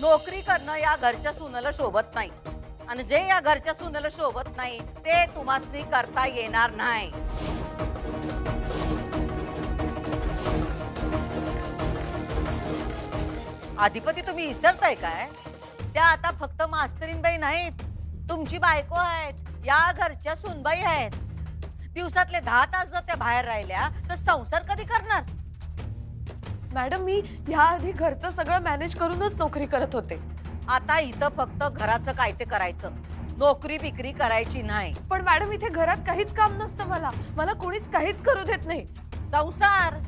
नोकरी करणं या घरच्या सुनेला शोभत नाही आणि जे या घरच्या सुनेला शोभत नाही ते तुम्हासनी करता येणार नाही. अधिपती तुम्ही विसरताय काय? त्या आता फक्त मास्तरीनबाई नाहीत, तुमची बायको आहेत, या घरच्या सुनबाई आहेत. दिवसातले 10 तास जर त्या बाहेर राहिल्या तर संसार कधी करणार? मॅडम मी याआधी घरचं सगळं मॅनेज करूनच नोकरी करत होते. आता इथं फक्त घराचं काय ते करायचं, नोकरी बिक्री करायची नाही. पण मॅडम इथे घरात काहीच काम नसतं. मला कोणीच काहीच करू देत नाही. संसार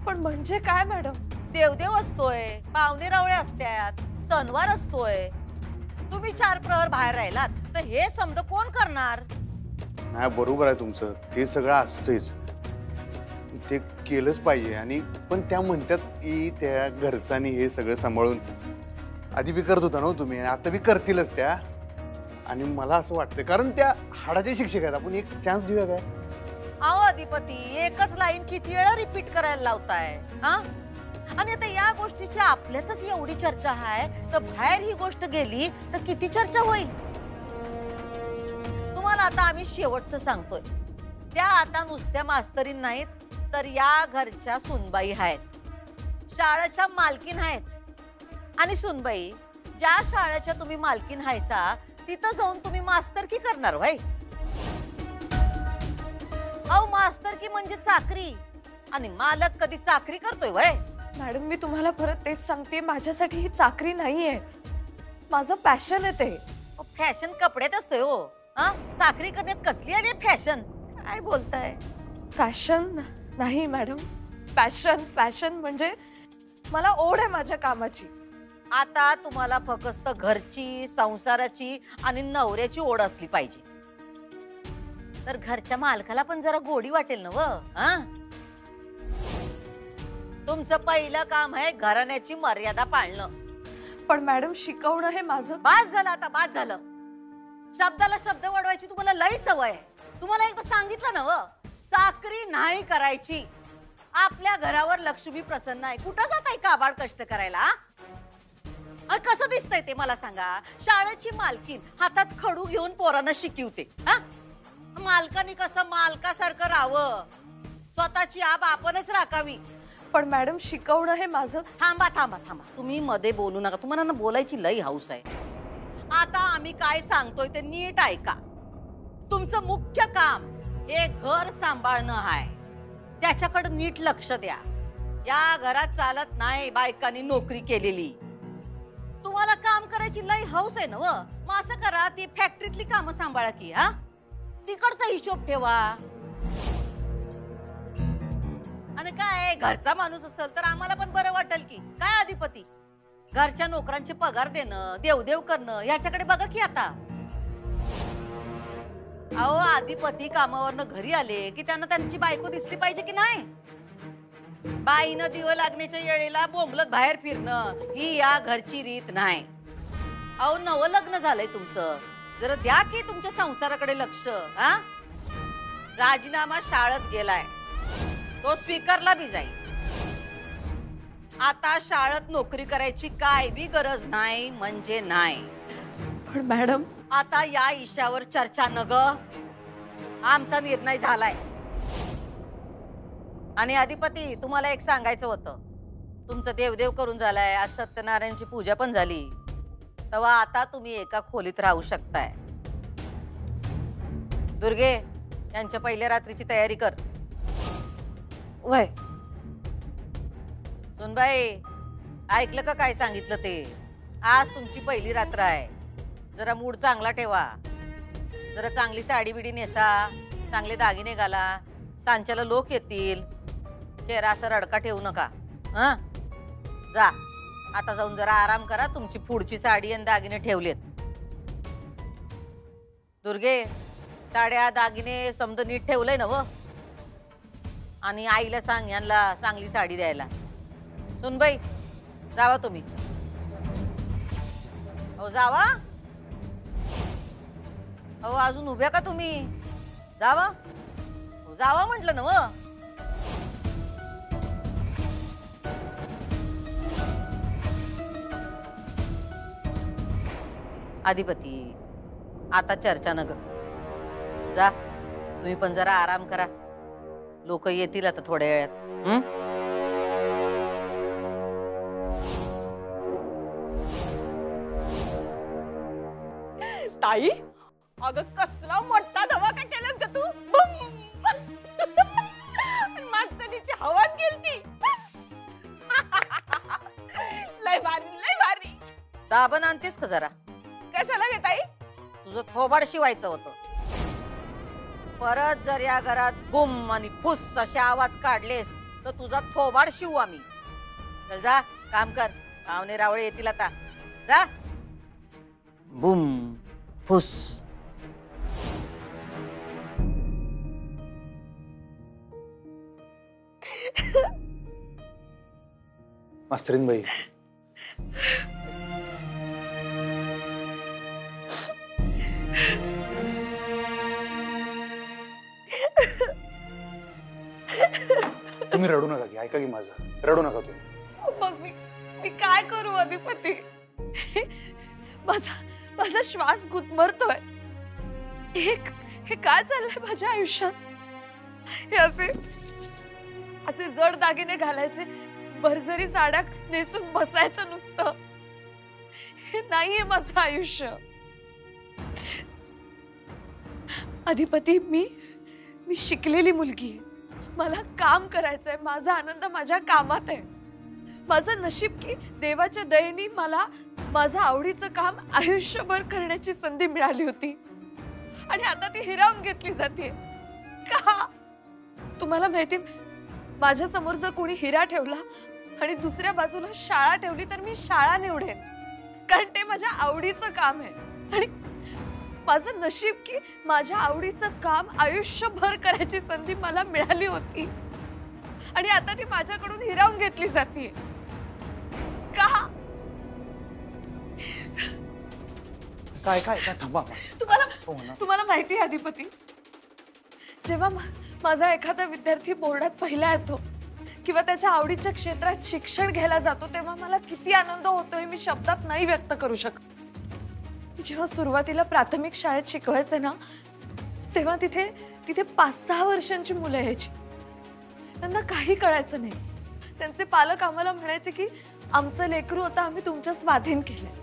पण म्हणजे काय मॅडम? देवदेव असतोय, पाहुणे रावळे असतात, सणवार असतोय. तुम्ही 4 प्रहर बाहेर राहिलात तर हे समज कोण करणार? नाही बरोबर आहे तुमचं, ते सगळं असतंच, ते केलंच पाहिजे. आणि पण त्या म्हणतात की त्या घरच्यांनी हे सगळं सांभाळून आधी बी करत होता ना तुम्ही, आता बी करतीलच त्या. आणि मला असं वाटतं कारण त्या हाडाचे शिक्षक आहेत, आपण एक चान्स देऊया काय? अहो अधिपती, एकच लाईन किती वेळा रिपीट करायला लावताय हा? आणि आता या गोष्टीची आपल्यातच एवढी चर्चा आहे तर बाहेर ही गोष्ट गेली तर किती चर्चा होईल? तुम्हाला आता आम्ही शेवटचं सांगतोय, त्या आता नुसत्या मास्तरीन नाहीत तर या घरच्या सुनबाई आहेत, शाळेच्या मालकीन आहेत. आणि सुनबाई, ज्या शाळेच्या तुम्ही मालकीन हायसा तिथं जाऊन तुम्ही मास्तरकी करणार व्हय? अहो मास्तरकी म्हणजे चाकरी, आणि मालक कधी चाकरी करतोय व्हय? मॅडम मी तुम्हाला परत तेच सांगते, माझ्यासाठी ही चाकरी नाहीये, माझं पॅशन आहे ते. फॅशन कपड्यात असते हो, हा? चाकरी करण्यात कसली आली फॅशन? काय बोलताय? फॅशन नाही मॅडम, पॅशन म्हणजे मला ओढ आहे माझ्या कामाची. आता तुम्हाला फक्त घरची, संसाराची आणि नवऱ्याची ओढ असली पाहिजे, तर घरच्या मालकाला पण जरा गोडी वाटेल ना व? हा? तुमचं पहिलं काम आहे घराण्याची मर्यादा पाळणं. पण मॅडम शिकवणं हे माझं. बास झालं, आता बास झालं. शब्दाला शब्द वाढवायची तुम्हाला लई सवय आहे. तुम्हाला एकदा सांगितलं ना व, चाकरी नाही करायची. आपल्या घरावर लक्ष्मी प्रसन्न आहे, कुठं जात आहे काबाड कष्ट करायला? कसं दिसतंय ते मला सांगा? शाळेची मालकीन हातात खडू घेऊन पोरांना शिकवते, हा? मालकानी कसं मालकासारखं राहावं, स्वतःची आब आपणच राखावी. पण मॅडम शिकवणं हे माझं. थांबा थांबा थांबा, तुम्ही मध्ये बोलू नका, तुम्हाला ना बोलायची लई हौस आहे. आता आम्ही काय सांगतोय ते नीट ऐका. तुमचं मुख्य काम हे घर सांभाळणं आहे, त्याच्याकडे नीट लक्ष द्या. या घरात चालत नाही बायकांनी नोकरी केलेली. तुम्हाला काम करायची लई हौस आहे ना व, मग असं करा, ती फॅक्टरीतली कामं सांभाळा की, हा? तिकडचा हिशोब ठेवा. आणि काय घरचा माणूस असेल तर आम्हाला पण बरं वाटेल की काय? अधिपती, घरच्या नोकरांचे पगार देणं, देवदेव करणं याच्याकडे बघा की आता. अहो अधिपती कामावरनं घरी आले की त्यांना त्यांची बायको दिसली पाहिजे की नाही? बाईनं दिवं लागण्याच्या वेळेला बोंबलत बाहेर फिरणं ही या घरची रीत नाही. अहो नवं लग्न झालंय तुमचं, जरा द्या की तुमच्या संसाराकडे लक्ष. हा? राजीनामा शाळेत गेलाय, तो स्वीकारला बी जाईल. आता शाळेत नोकरी करायची काय बी गरज नाही म्हणजे नाही. पण मॅडम आता या इशावर चर्चा न ग, आमचा निर्णय झालाय. आणि अधिपती तुम्हाला एक सांगायचं होतं, तुमचं देवदेव करून झालाय, आज सत्यनारायणची पूजा पण झाली, तेव्हा आता तुम्ही एका खोलीत राहू शकताय. दुर्गे, यांच्या पहिल्या रात्रीची तयारी कर. वय सुनबाई, ऐकलं का काय सांगितलं ते? आज तुमची पहिली रात्र आहे, जरा मूड चांगला ठेवा. जरा चांगली साडी बिडी नेसा, चांगले दागिने घाला, सांच्याला लोक येतील. चेहरा असा रडका ठेवू नका. हा, जा आता जाऊन जरा आराम करा. तुमची पुढची साडी आणि दागिने ठेवलेत. दुर्गे, साड्या दागिने समद नीट ठेवलंय ना व? आणि आईला सांग यांना चांगली साडी द्यायला. सुनबाई, जावा तुम्ही. हो जावा. हो अजून उभ्या का तुम्ही? जावा. जावा म्हटलं ना व. अधिपती आता चर्चा न ग. जा तुम्ही पण जरा आराम करा. लोक येतील आता थोड्या वेळात. ताई अगं कसला मोठा धमाका केलास का तू. मास्तरीची हवाच गेलती. लय भारी लय भारी. दाबण आणतेस का जरा. कशाला गे ताई. तुझं थोबाड शिवायचं होतं. परत जर या घरात बुम आणि फुस असे आवाज काढलेस तर तुझा थोबाड शिवू आम्ही. चल जा काम कर. पाहुणे रावळे येतील आता. जा. बुम फुस. मास्तरीनबाई तुम्ही रडू नका की. ऐका की माझं. रडू नका तुम्ही. मग मी काय करू अधिपती. माझा श्वास गुदमरतोय. हे काय चाललंय माझ्या आयुष्यात. हे असे जड दागिने घालायचे, भरजरी साड्या नेसून बसायचं नुसतं. हे नाहीये माझं आयुष्य. अधिपती मी शिकलेली मुलगी आहे. मला काम करायचंय. माझा आनंद माझ्या कामात आहे. माझं नशीब की देवाच्या दयेने मला माझं आवडीचं काम आयुष्यभर करण्याची संधी मिळाली होती आणि आता ती हिरावून घेतली जाते. का तुम्हाला माहिती, माझ्या समोर जर कोणी हिरा ठेवला आणि दुसऱ्या बाजूला शाळा ठेवली तर मी शाळा निवडेन, कारण ते माझ्या आवडीचं काम आहे. आणि माझं नशीब की माझ्या आवडीचं काम आयुष्यभर करायची संधी मला मिळाली होती आणि आता ती माझ्याकडून हिरावून घेतली जाते. का काय काय काय थांबा. तुम्हाला माहिती आहे अधिपती, जेव्हा माझा एखादा विद्यार्थी बोर्डात पहिला येतो किंवा त्याच्या आवडीच्या क्षेत्रात शिक्षण घ्यायला जातो तेव्हा मला किती आनंद होतोय मी शब्दात नाही व्यक्त करू शकत. जेव्हा सुरुवातीला प्राथमिक शाळेत शिकवायचे ना तेव्हा तिथे 5-6 वर्षांची मुलं यायची. त्यांना काही कळायचं नाही. त्यांचे पालक आम्हाला म्हणायचे की आमचं लेकरू होतं, आम्ही तुमच्या स्वाधीन केलंय,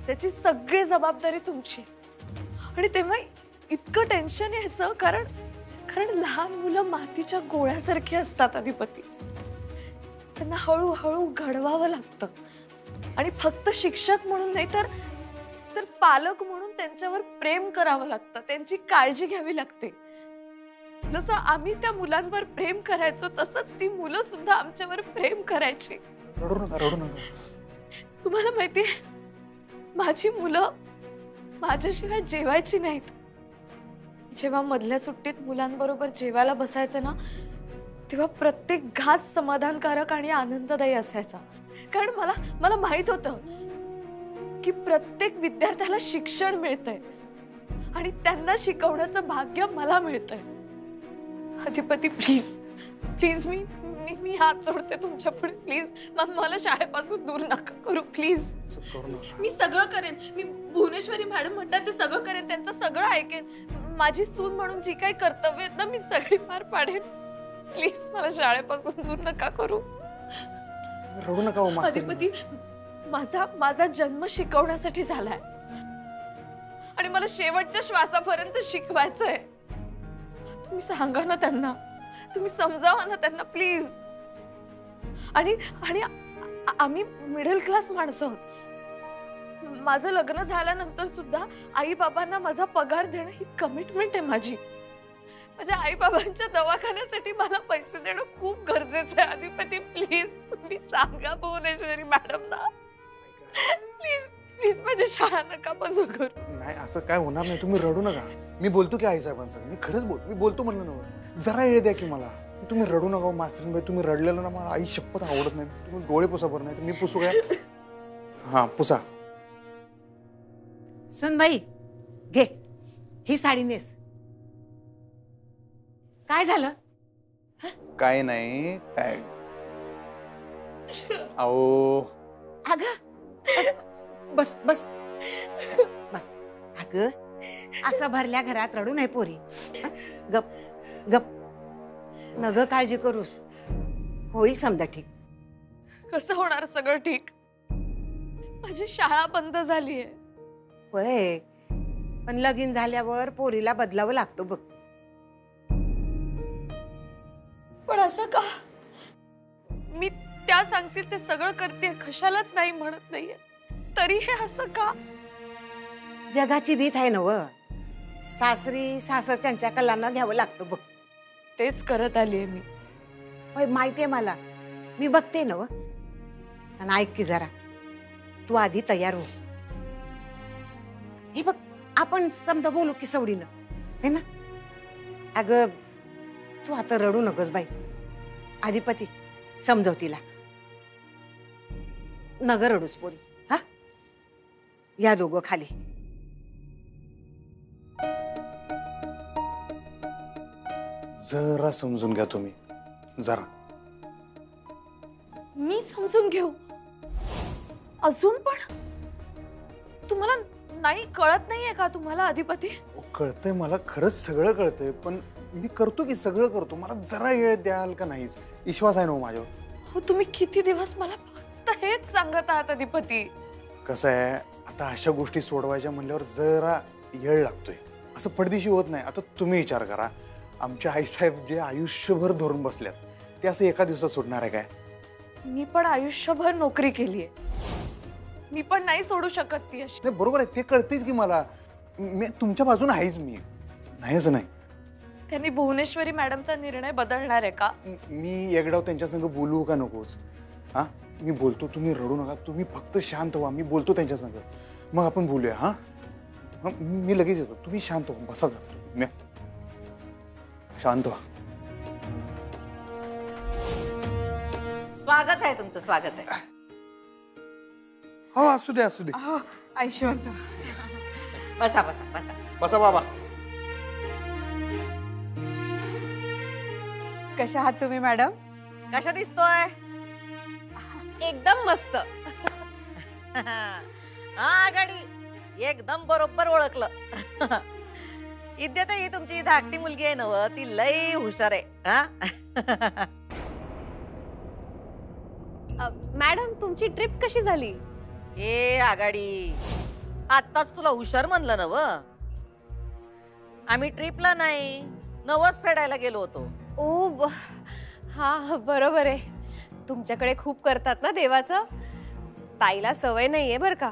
त्याची सगळी जबाबदारी तुमची. आणि तेव्हा इतकं टेन्शन यायचं, कारण लहान मुलं मातीच्या गोळ्यासारखी असतात अधिपती. त्यांना हळूहळू घडवावं लागतं आणि फक्त शिक्षक म्हणून नाही तर पालक म्हणून त्यांच्यावर प्रेम करावं लागतं, त्यांची काळजी घ्यावी लागते. जसं आम्ही त्या मुलांवर प्रेम करायचो तसंच ती मुलं सुद्धा आमच्यावर प्रेम करायची. रडू नका रडू नका. तुम्हाला माहितीये, माझी मुलं माझ्याशिवाय जेवायची नाहीत. जेव्हा मधल्या सुट्टीत मुलांबरोबर जेवायला बसायचं ना तेव्हा प्रत्येक घास समाधानकारक आणि आनंददायी असायचा. कारण मला माहित होतं की प्रत्येक विद्यार्थ्याला शिक्षण मिळतंय आणि त्यांना शिकवण्याचं भाग्य मला मिळतंय. अधिपती प्लीज प्लीज मी हात जोडते तुमच्या पुढे. प्लीज मला शाळेपासून दूर नका करू प्लीज. मी सगळं करेन. मी भुवनेश्वरी मॅडम म्हणतात ते सगळं करेन, त्यांचं सगळं ऐकेन. माझी सून म्हणून जी काही कर्तव्य आहेत ना मी सगळी पार पाडेन. प्लीज मला शाळेपासून दूर नका करू. रडू नका. अधिपती माझा जन्म शिकवण्यासाठी झालाय आणि मला शेवटच्या श्वासापर्यंत शिकवायचंय. तुम्ही सांगा ना त्यांना, तुम्ही समजावा ना त्यांना प्लीज. आणि आम्ही मिडल क्लास माणसं आहोत. माझं लग्न झाल्यानंतर सुद्धा आई बाबांना माझा पगार देणं ही कमिटमेंट आहे माझी. माझ्या आई बाबांच्या दवाखान्यासाठी मला पैसे देणं खूप गरजेचं आहे. अधिपती प्लीज तुम्ही सांगा भुवनेश्वरी मॅडमना. प्लीज प्लीज माझी शाळा नका बंद करू. नाही असं काय होणार नाही. तुम्ही रडू नका. मी बोलतो की आई साहेबांसंग. मी खरंच मी बोलतो म्हणलं ना. जरा वेळ द्या की मला. तुम्ही रडू नका मास्तरीनबाई. तुम्ही रडलेलं ना मला आई शपथ आवडत नाही. तुम्ही डोळे पुसा बरं. नाही तर मी पुसू काय. हा पुसा. सुनबाई घे ही साडी नेस. काय झालं. काय नाही काय. अहो अगं बस बस बस अगं असं भरल्या घरात रडू नाही पोरी. हं? गप गप नग काळजी करूस, होईल समजा ठीक. कसं होणार सगळं ठीक? माझी शाळा बंद झालीये. होय, पण लगीन झाल्यावर पोरीला बदलावं लागतं बघ. पण असं का? मी त्या सांगतील ते सगळं करते, कशालाच नाही म्हणत नाहीये, तरी हे असं का? जगाची रीत आहे ना व, सासरी सासरच्यांच्या कलांना घ्यावं लागतं बघ. तेच करत आलीये मी. होय माहितीये मला, मी बघते ना व. आणि ऐक की जरा, तू आधी तयार हो. हे बघ, आपण समजा बोलू की सवडीनं, है ना? अगं तू आता रडू नकोस बाई. अधिपती समजव तिला. नग रडूस पोरी. हा, या दोघं खाली. जरा समजून घ्या तुम्ही, जरा. मी समजून घेऊ अजून पण? तुम्हाला नाही कळत नाहीये का तुम्हाला अधिपती? कळतंय मला, खरंच सगळं कळतंय, पण मी करतो की सगळं करतो. मला जरा वेळ द्याल का नाहीच? विश्वास आहे ना हो माझ्यावर? हो, तुम्ही किती दिवस मला फक्त हेच सांगत आहात अधिपती. कसं आहे, आता अशा गोष्टी सोडवायच्या म्हणल्यावर जरा वेळ लागतोय. असं पडदिशी होत नाही. आता तुम्ही विचार करा, आमच्या आईसाहेब जे आयुष्यभर धरून बसल्यात, ते असं एका दिवसात सुटणार आहे काय? मी पण आयुष्यभर नोकरी केलीये, मी पण नाही सोडू शकत ती अशी. नाही बरोबर आहे, ते कळतेच की मला. मी तुमच्या बाजूने आहेच, मी नाहीच नाही. त्यांनी भुवनेश्वरी मॅडमचा निर्णय बदलणार आहे का? मी एकडाव त्यांच्या संग बोलू का नकोच? हा, मी बोलतो, तुम्ही रडू नका, तुम्ही फक्त शांत व्हा. मी बोलतो त्यांच्या संग, मग आपण बोलूया. हा, मी लगेच येतो, तुम्ही शांत व्हा. बसा जरा, शांत व्हा. स्वागत आहे तुमचं, स्वागत आहे. हो, असू दे असू दे. ऐशवंत बसा बसा बसा. बसा बाबा. कशा आहात तुम्ही मॅडम? कशा दिसतोय? एकदम मस्त. हा गाडी एकदम बरोबर ओळखलं. इद्या ही तुमची धाकटी मुलगी आहे नव, ती लई हुशार आहे. हा मॅडम, तुमची ट्रिप कशी झाली? ए आगाडी, आत्ताच तुला हुशार म्हणलं नव. आम्ही ट्रिपला नाही, नवस फेडायला गेलो होतो. हा बरोबर आहे. तुमच्याकडे खूप करतात ना देवाचं. ताईला सवय नाहीये बर का.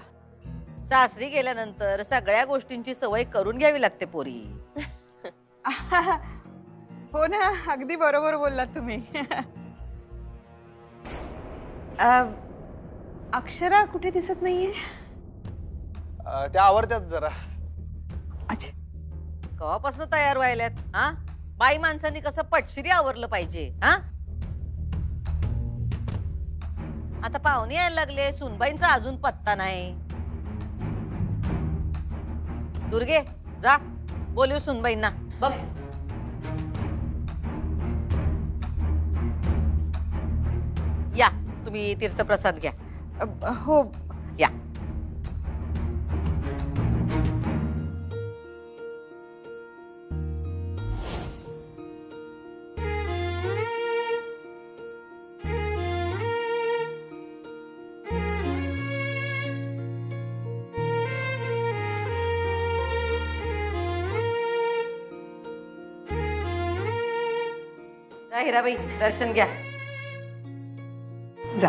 सासरी गेल्यानंतर सगळ्या गोष्टींची सवय करून घ्यावी लागते पोरी. हो ना, अगदी बरोबर बोललात तुम्ही. अक्षरा कुठे दिसत नाहीये? त्या आवडत्यात जरा. अच्छा, कवापासून तयार व्हायल्यात? हा, बाई माणसांनी कसं पटशिरी आवरलं पाहिजे. हा, आता पाहुणे यायला लागले, सुनबाईंचा अजून पत्ता नाही. दुर्गे, जा बोलू सुनबाईंना. बघ, या तुम्ही तीर्थप्रसाद घ्या. हो. या. जा हिराबाई, दर्शन घ्या. जा.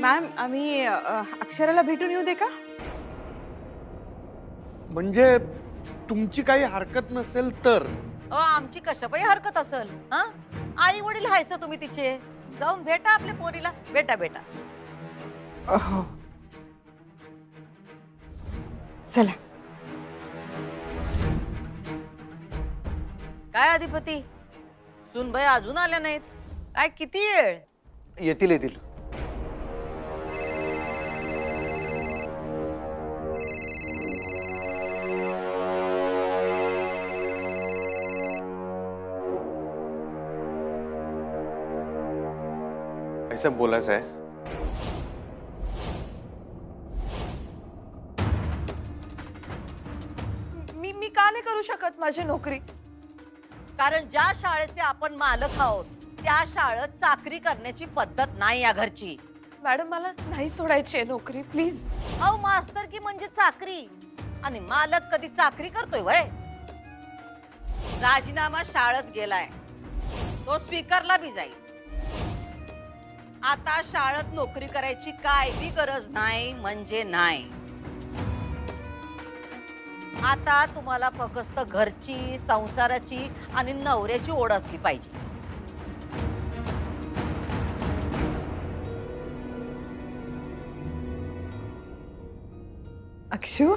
मॅम, आम्ही अक्षराला भेटून येऊ दे का? म्हणजे तुमची काही हरकत नसेल तर? आमची कशापाई हरकत असेल? हा, आई वडील हायसा तुम्ही तिचे, जाऊन भेटा आपल्या पोरीला. बेटा बेटा. हो, चला. काय अधिपती, सुनबाई अजून आल्या नाहीत काय? किती वेळ? येतील येतील. साहेब बोलायचं आहे. मी का नाही करू शकत माझी नोकरी? कारण ज्या शाळेचे आपण मालक आहोत त्या शाळेत चाकरी करण्याची पद्धत नाही या घरची. मॅडम मला नाही सोडायची आहे नोकरी, प्लीज. अहो मास्तर की म्हणजे चाकरी, आणि मालक कधी चाकरी करतोय वय? राजीनामा शाळेत गेलाय, तो स्वीकारला बी जाईल. आता शाळेत नोकरी करायची काय बी गरज नाही म्हणजे नाही. आता तुम्हाला फक्त घरची, संसाराची आणि नवऱ्याची ओढ असली पाहिजे. अक्षू,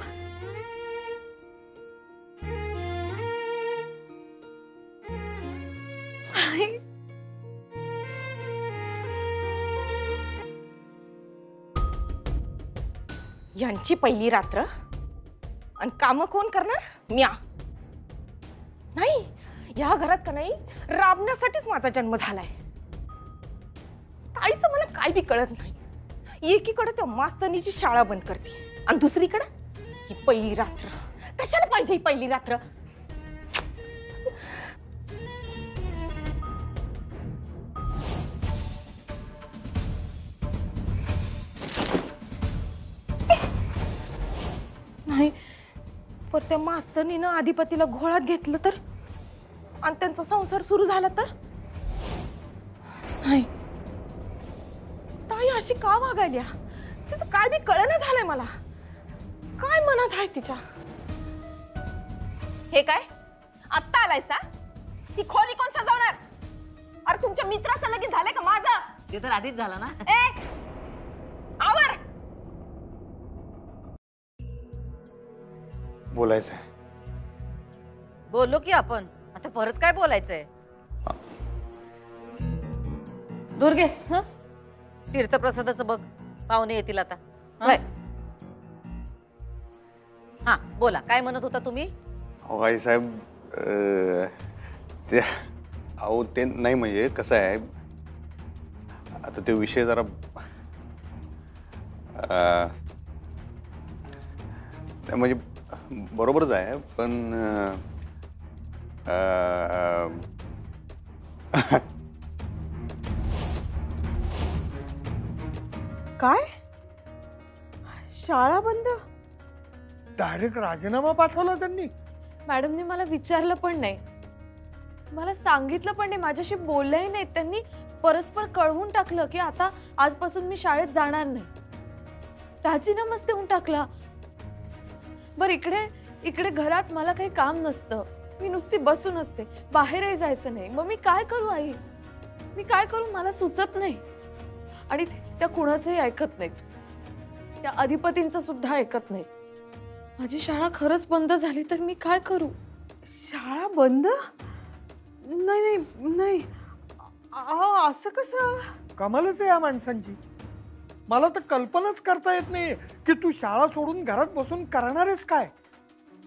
यांची पहिली रात्र आणि काम कोण करणार? म्या नाही. या घरात का नाही राबण्यासाठीच माझा जन्म झालाय. ताईचं मला काय बी कळत नाही. एकीकडे त्या मास्तरनीची शाळा बंद करते आणि दुसरीकडे ही पहिली रात्र. कशाला पाहिजे ही पहिली रात्र? नाही, पर त्या मास्तरनीनं अधिपतीला घोळात घेतलं तर आणि त्यांचा संसार सुरू झाला तर? नाही, ताई अशी का वागायल्या? तिचं काय बी कळना झालंय मला. काय मनात आहे तिच्या? हे काय आत्ता आलायसा? ही खोली कोण सजवणार? अरे तुमच्या मित्राचं लगीन झालंय का माझं? ते तर आधीच झालं ना. ए आवर. बोलायचं आहे. बोललो की आपण, आता परत काय बोलायचंय? दुर्गे, तीर्थप्रसादाचं बघ, पाहुणे येतील आता. हा बोला, काय म्हणत होता तुम्ही? अहो आई साहेब, ते अहो ते नाही, म्हणजे कसं आहे आता ते विषय जरा म्हणजे बरोबरच आहे, पण काय? शाळा बंद? डायरेक्ट राजीनामा पाठवला त्यांनी. मॅडमने मला विचारलं पण नाही, मला सांगितलं पण नाही, माझ्याशी बोललंही नाही. त्यांनी परस्पर कळवून टाकलं की आता आजपासून मी शाळेत जाणार नाही. राजीनामाच देऊन टाकला. बर इकडे घरात मला काही काम नसतं, मी नुसती बसून असते, बाहेरही जायचं नाही. मग मी काय करू आई? मी काय करू मला सुचत नाही. आणि त्या कुणाचंही ऐकत नाहीत, त्या अधिपतींचं सुद्धा ऐकत नाहीत. माझी शाळा खरंच बंद झाली तर मी काय करू? शाळा बंद? नाही नाही नाही, असं कसं? कमालच आहे या माणसांची. मला तर कल्पनाच करता येत नाही की तू शाळा सोडून घरात बसून करणारेस काय.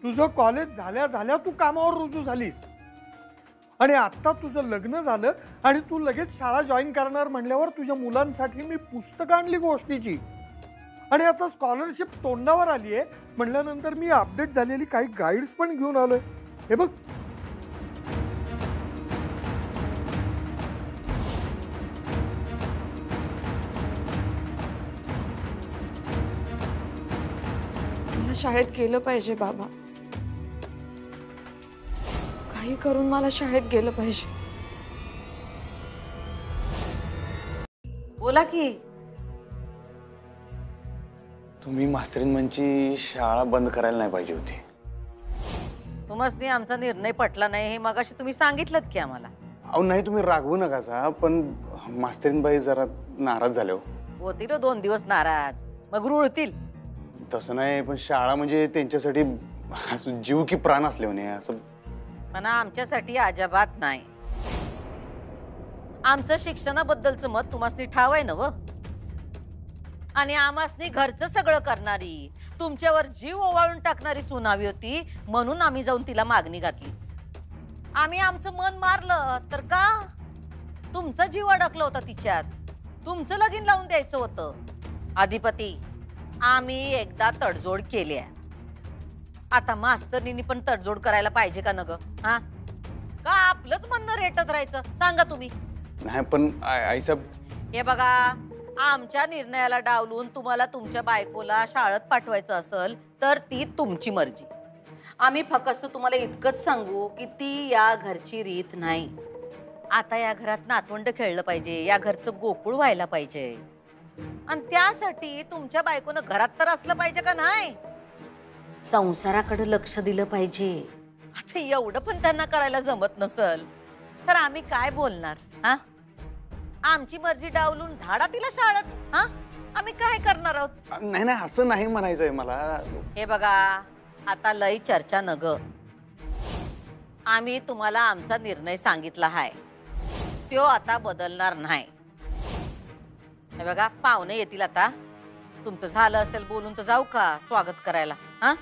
तुझं कॉलेज झाल्या झाल्या तू कामावर रुजू झालीस आणि आता तुझं लग्न झालं आणि तू लगेच शाळा जॉईन करणार म्हणल्यावर तुझ्या मुलांसाठी मी पुस्तकं आणली गोष्टीची. आणि आता स्कॉलरशिप तोंडावर आली आहे म्हणल्यानंतर मी अपडेट झालेली काही गाईड्स पण घेऊन आलोय. हे बघ, मला शाळेत गेलं पाहिजे बाबा, काही करून मला शाळेत गेलं पाहिजे. बोला की. तुम्ही मास्तरींची शाळा बंद करायला नाही पाहिजे होती. तुम्हाला आमचा निर्णय पटला नाही हे मगाशी तुम्ही सांगितलं की आम्हाला. अहो नाही, तुम्ही रागवू नका, पण मास्तरीनबाई जरा नाराज झाले हो. होतील 2 दिवस नाराज, मग रुळतील. तसं नाही, पण शाळा म्हणजे त्यांच्यासाठी जीव की प्राण असले होणे असं. पण आमच्यासाठी अजिबात नाही. आमचं शिक्षणाबद्दलचं मत तुम्हाला ठाव आहे ना व. आणि आम्हासनी घरचं सगळं करणारी, तुमच्यावर जीव ओवाळून टाकणारी सुनावी होती म्हणून आम्ही जाऊन तिला मागणी घातली. आम्ही आमचं मन मारलं तर का? तुमचा जीव अडकला होता तिच्यात. तुमचं लगीन लावून द्यायचं होतं. अधिपती, आम्ही एकदा तडजोड केली आहे. आता मास्तरनींनी पण तडजोड करायला पाहिजे का न ग? हा, का आपलंच म्हणणं रेटत राहायचं? सांगा तुम्ही. नाही पण आईसाहेब, हे बघा, आमच्या निर्णयाला डावलून तुम्हाला तुमच्या बायकोला शाळेत पाठवायचं असेल तर ती तुमची मर्जी. आम्ही फक्त तुम्हाला इतकंच सांगू की ती या घरची रीत नाही. आता या घरात नातवंड खेळलं पाहिजे, या घरचं गोकुळ व्हायला पाहिजे, आणि त्यासाठी तुमच्या बायकोनं घरात तर असलं पाहिजे का नाही? संसाराकडे लक्ष दिलं पाहिजे. आता एवढं पण त्यांना करायला जमत नसल तर आम्ही काय बोलणार? हा, आमची मर्जी डावलून धाडा तिला शाळेत. हा, आम्ही काय करणार आहोत? नाही नाही, असं नाही म्हणायचंय मला. हे बघा, आता लई चर्चा न ग. आम्ही तुम्हाला आमचा निर्णय सांगितला आहे, तो आता बदलणार नाही. हे बघा, पाहुणे येतील आता. तुमचं झालं असेल बोलून तर जाऊ का स्वागत करायला? हा,